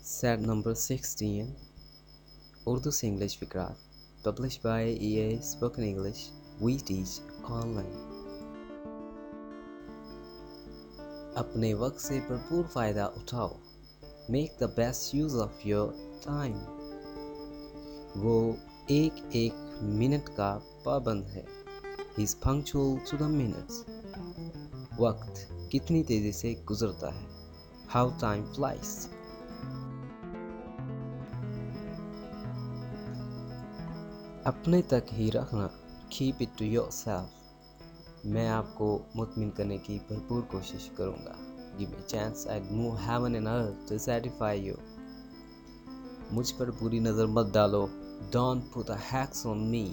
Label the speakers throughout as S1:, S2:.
S1: Set number 16, Urdu से English Fikrat, published by EA Spoken English. We teach online. अपने वक्त से भरपूर फ़ायदा उठाओ. Make the best use of your time. वो एक एक मिनट का पाबंद है. He is punctual to the minutes. वक्त कितनी तेज़ी से गुजरता है. How time flies. अपने तक ही रखना. Keep it to yourself. मैं आपको मुतमिन करने की भरपूर कोशिश करूँगा. Give me a chance, I'd move heaven and earth to satisfy you. मुझ पर बुरी नज़र मत डालो. Don't put a hex on me.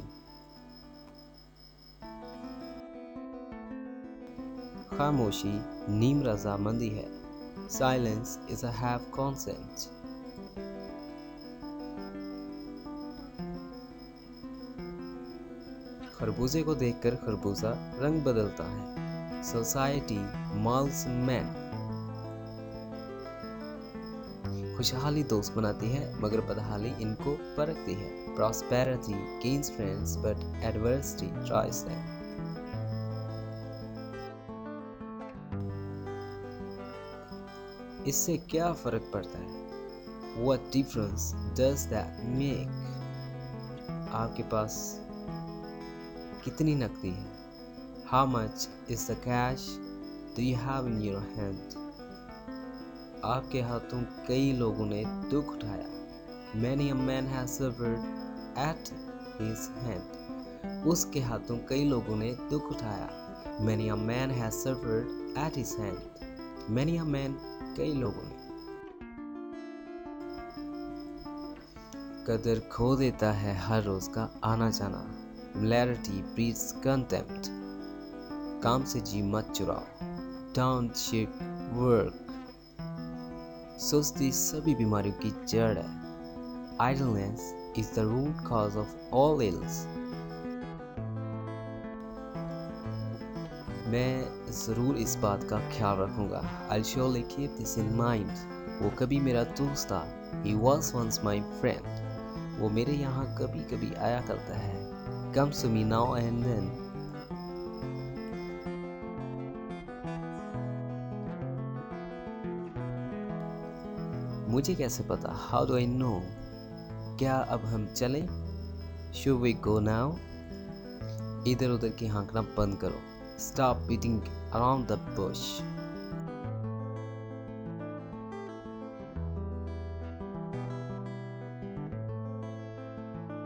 S1: खामोशी नीम रजामंदी है. Silence is a half consent. खरबूजे को देखकर खरबूजा रंग बदलता है. Society molds men. खुशहाली दोस्त बनाती है मगर बदहाली इनको परखती है. Prosperity gains friends but adversity tries them. इससे क्या फर्क पड़ता है? What difference does that make? आपके पास कितनी नकदी है? How much is the cash do you have in your hand? आपके हाथों कई लोगों ने दुख उठाया. Many a man has suffered at his hand. उसके हाथों कई लोगों ने दुख उठाया. Many a man has suffered at his hand. Many a man कई लोगों ने. कदर खो देता है हर रोज का आना जाना. Familiarity breeds contempt. काम से जी मत चुराओ. Don't cheat work. सुस्ती सभी बीमारियों की जड़ है. Idleness is the root cause of all ills. मैं ज़रूर इस बात का ख्याल रखूँगा. I'll surely keep this in mind. वो कभी मेरा दोस्त था. He was once my friend. वो मेरे यहाँ कभी कभी आया करता है. Comes to me now and then. मुझे कैसे पता? How do I know? क्या अब हम चलें? Should we go now? इधर उधर की हाँकना बंद करो. Stop beating around the bush.